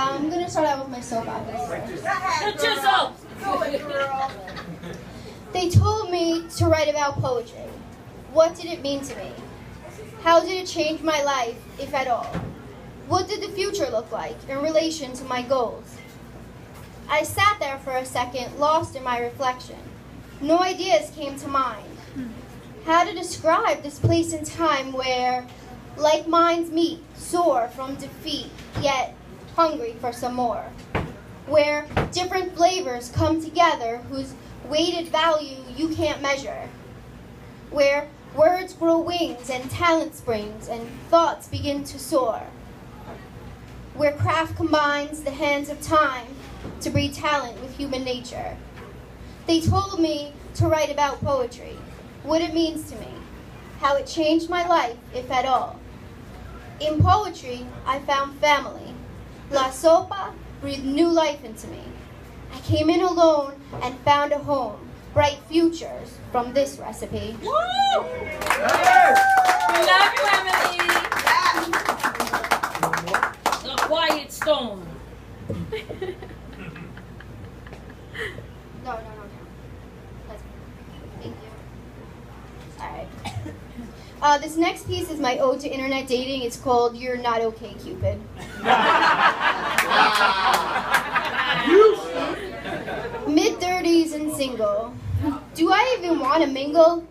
I'm going to start out with my soap opera. Get yourself! They told me to write about poetry. What did it mean to me? How did it change my life, if at all? What did the future look like in relation to my goals? I sat there for a second, lost in my reflection. No ideas came to mind. How to describe this place and time where like minds meet, sore from defeat, yet hungry for some more. Where different flavors come together whose weighted value you can't measure. Where words grow wings and talent springs and thoughts begin to soar. Where craft combines the hands of time to breed talent with human nature. They told me to write about poetry, what it means to me, how it changed my life, if at all. In poetry, I found family. La Sopa breathed new life into me. I came in alone and found a home, bright futures from this recipe. Woo! Yes! We love you, Emily! Yes! A quiet storm. No. Thank you. All right. This next piece is my ode to internet dating. It's called "You're Not Okay, Cupid." Mid-30s and single. Do I even want to mingle?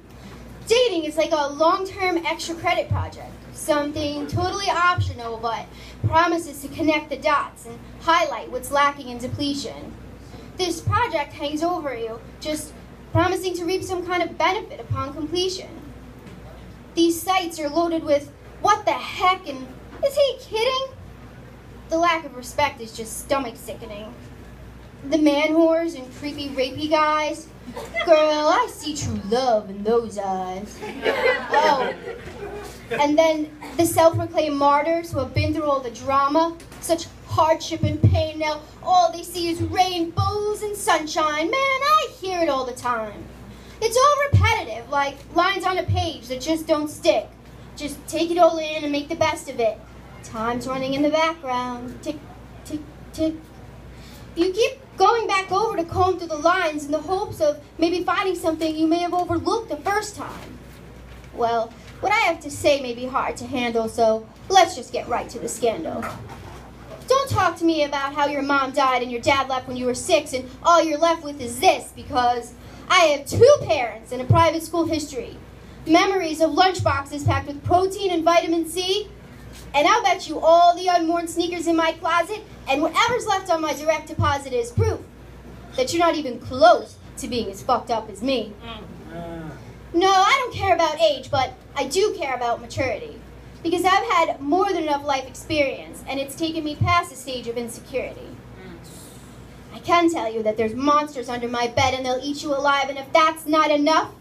Dating is like a long-term extra credit project. Something totally optional, but promises to connect the dots and highlight what's lacking in depletion. This project hangs over you, just promising to reap some kind of benefit upon completion. These sites are loaded with, what the heck, and is he kidding? The lack of respect is just stomach sickening. The man whores and creepy rapey guys. Girl, I see true love in those eyes. Oh, and then the self-proclaimed martyrs who have been through all the drama, such hardship and pain. Now all they see is rainbows and sunshine. Man, I hear it all the time. It's all repetitive, like lines on a page that just don't stick. Just take it all in and make the best of it. Time's running in the background. Tick, tick, tick. You keep going back over to comb through the lines in the hopes of maybe finding something you may have overlooked the first time. Well, what I have to say may be hard to handle, so let's just get right to the scandal. Don't talk to me about how your mom died and your dad left when you were 6 and all you're left with is this, because I have 2 parents and a private school history, memories of lunchboxes packed with protein and vitamin C, and I'll bet you all the unworn sneakers in my closet and whatever's left on my direct deposit is proof that you're not even close to being as fucked up as me. No, I don't care about age, but I do care about maturity. Because I've had more than enough life experience, and it's taken me past the stage of insecurity. I can tell you that there's monsters under my bed, and they'll eat you alive, and if that's not enough,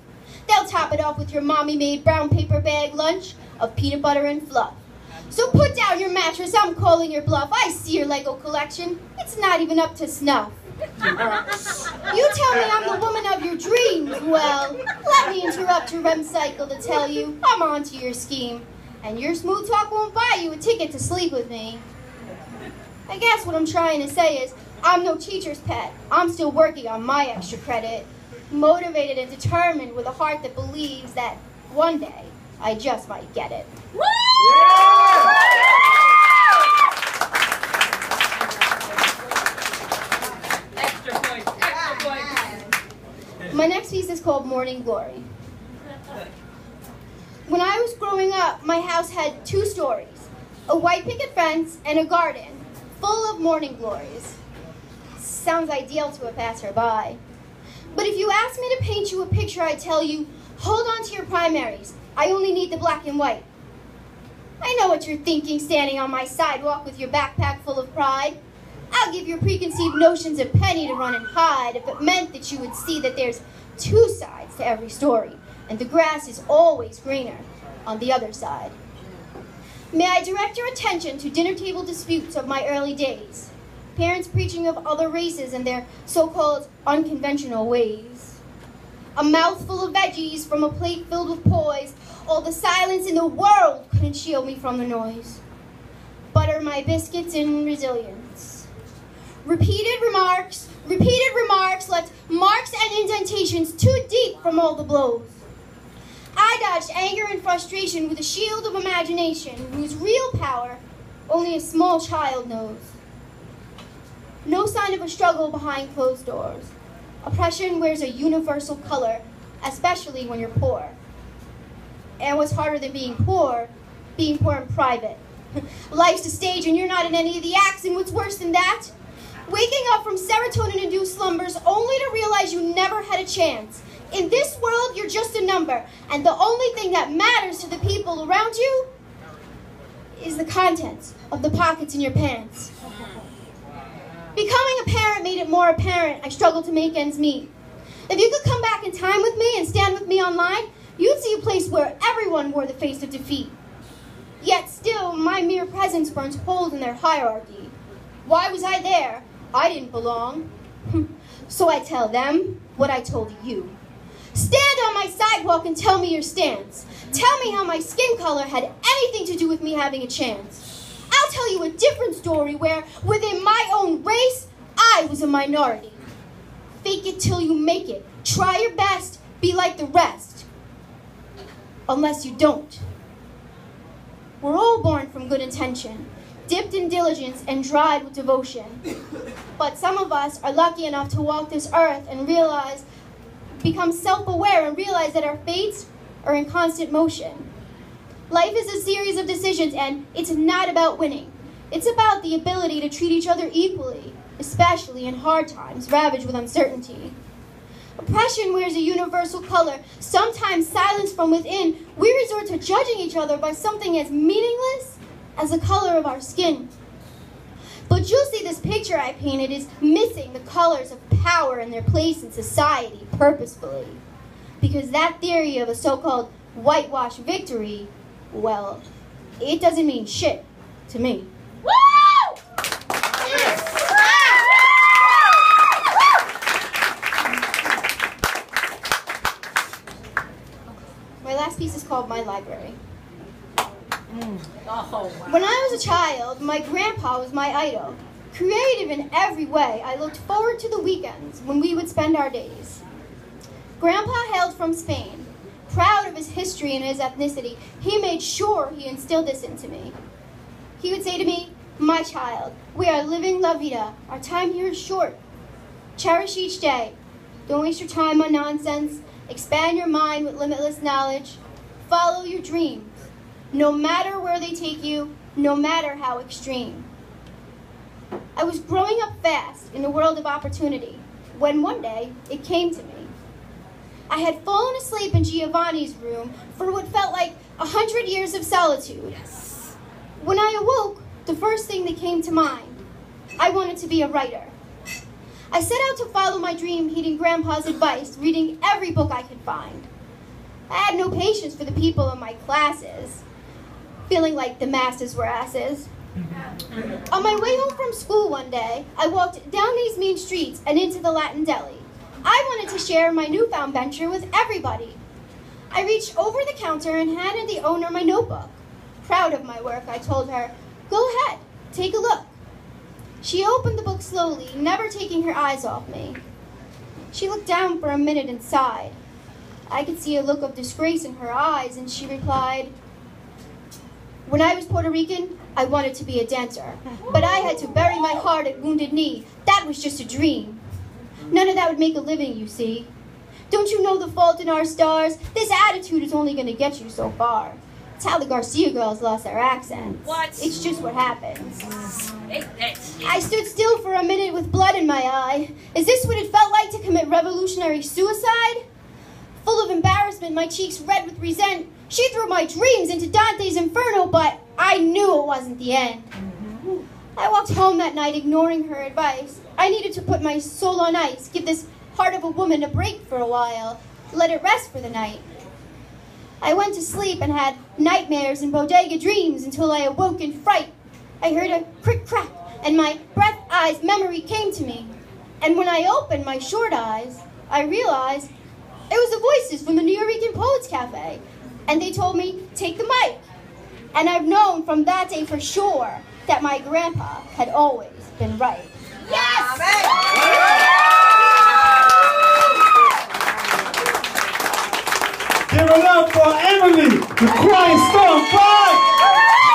they'll top it off with your mommy-made brown paper bag lunch of peanut butter and fluff. So put down your mattress, I'm calling your bluff. I see your Lego collection. It's not even up to snuff. You tell me I'm the woman of your dreams. Well, let me interrupt your REM cycle to tell you I'm onto your scheme. And your smooth talk won't buy you a ticket to sleep with me. I guess what I'm trying to say is I'm no teacher's pet. I'm still working on my extra credit. Motivated and determined with a heart that believes that one day I just might get it. Woo! Yeah! Extra points, extra points. My next piece is called Morning Glory. When I was growing up, my house had 2 stories, a white picket fence and a garden full of morning glories. Sounds ideal to a passerby. But if you asked me to paint you a picture, I'd tell you, hold on to your primaries. I only need the black and white. I know what you're thinking, standing on my sidewalk with your backpack full of pride. I'll give your preconceived notions a penny to run and hide if it meant that you would see that there's 2 sides to every story, and the grass is always greener on the other side. May I direct your attention to dinner table disputes of my early days, parents preaching of other races and their so-called unconventional ways. A mouthful of veggies from a plate filled with poise, all the silence in the world couldn't shield me from the noise. Butter my biscuits in resilience. Repeated remarks left marks and indentations too deep from all the blows. I dodged anger and frustration with a shield of imagination whose real power only a small child knows. No sign of a struggle behind closed doors. Oppression wears a universal color, especially when you're poor. And what's harder than being poor in private. Life's a stage and you're not in any of the acts, and what's worse than that? Waking up from serotonin-induced slumbers only to realize you never had a chance. In this world, you're just a number, and the only thing that matters to the people around you is the contents of the pockets in your pants. Becoming a parent made it more apparent I struggled to make ends meet. If you could come back in time with me and stand with me online, you'd see a place where everyone wore the face of defeat. Yet still, my mere presence burns holes in their hierarchy. Why was I there? I didn't belong. So I tell them what I told you. Stand on my sidewalk and tell me your stance. Tell me how my skin color had anything to do with me having a chance. I'll tell you a different story where, within my own race, I was a minority. Fake it till you make it. Try your best. Be like the rest. Unless you don't. We're all born from good intention, dipped in diligence and dried with devotion. But some of us are lucky enough to walk this earth and become self-aware and realize that our fates are in constant motion. Life is a series of decisions, and it's not about winning. It's about the ability to treat each other equally, especially in hard times ravaged with uncertainty. Oppression wears a universal color. Sometimes silenced from within, we resort to judging each other by something as meaningless as the color of our skin. But you'll see this picture I painted is missing the colors of power and their place in society purposefully. Because that theory of a so-called whitewash victory, well, it doesn't mean shit to me. Woo! My last piece is called My Library. Oh, wow. When I was a child, my grandpa was my idol. Creative in every way, I looked forward to the weekends when we would spend our days. Grandpa hailed from Spain. Proud of his history and his ethnicity, he made sure he instilled this into me. He would say to me, "My child, we are living la vida. Our time here is short. Cherish each day. Don't waste your time on nonsense. Expand your mind with limitless knowledge. Follow your dreams, no matter where they take you, no matter how extreme." I was growing up fast in a world of opportunity when one day it came to me. I had fallen asleep in Giovanni's room for what felt like 100 years of solitude. Yes. When I awoke, the first thing that came to mind, I wanted to be a writer. I set out to follow my dream, heeding Grandpa's advice, reading every book I could find. I had no patience for the people in my classes, feeling like the masses were asses. On my way home from school one day, I walked down these mean streets and into the Latin Deli. I wanted to share my newfound venture with everybody. I reached over the counter and handed the owner my notebook. Proud of my work, I told her, "Go ahead, take a look." She opened the book slowly, never taking her eyes off me. She looked down for a minute and sighed. I could see a look of disgrace in her eyes, and she replied, "When I was Puerto Rican, I wanted to be a dancer, but I had to bury my heart at Wounded Knee. That was just a dream. None of that would make a living, you see. Don't you know the fault in our stars? This attitude is only going to get you so far. It's how the Garcia girls lost their accents. What? It's just what happens." That's I stood still for a minute with blood in my eye. Is this what it felt like to commit revolutionary suicide? Full of embarrassment, my cheeks red with resent, she threw my dreams into Dante's Inferno, but I knew it wasn't the end. I walked home that night ignoring her advice. I needed to put my soul on ice, give this heart of a woman a break for a while, let it rest for the night. I went to sleep and had nightmares and bodega dreams until I awoke in fright. I heard a crick-crack, and my breath-eyes memory came to me. And when I opened my short eyes, I realized it was the voices from the New York Poets Cafe. And they told me, "Take the mic." And I've known from that day for sure that my grandpa had always been right. Yes! up for Emily, the Crying Storm. Come on!